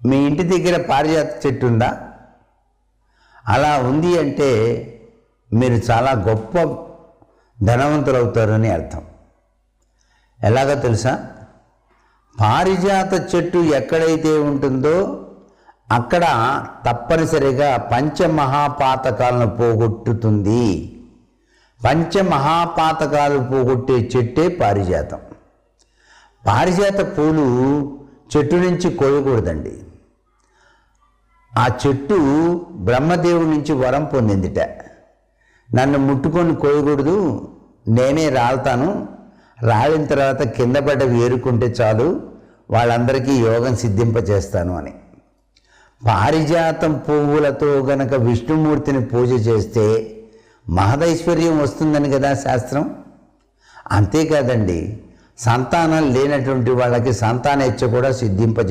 మీ ఇంటి దగ్గర పారిజాత చెట్టు ఉందా? అలా ఉంది అంటే మీరు చాలా గొప్ప ధనవంతులు అవుతారని అర్థం. ఎలాగో తెలుసా? పారిజాత చెట్టు ఎక్కడైతే ఉంటుందో అక్కడ తప్పనిసరిగా పంచమహాపాతకాలను పోగొట్టుతుంది. పంచమహాపాతకాలు పోగొట్టే చెట్టే పారిజాతం. పారిజాత పూలు చెట్టు నుంచి కోయకూడదండి. ఆ చెట్టు బ్రహ్మదేవుడి నుంచి వరం పొందిందిట. నన్ను ముట్టుకొని కోయకూడదు, నేనే రాలుతాను, రాలిన తర్వాత కింద పడ్డ వేరుకుంటే చాలు, వాళ్ళందరికీ యోగం సిద్ధింపచేస్తాను అని. పారిజాతం పువ్వులతో గనక విష్ణుమూర్తిని పూజ చేస్తే మహదైశ్వర్యం వస్తుందని కదా శాస్త్రం. అంతేకాదండి, సంతానం లేనటువంటి వాళ్ళకి సంతానేచ్ఛ కూడా సిద్ధింపజే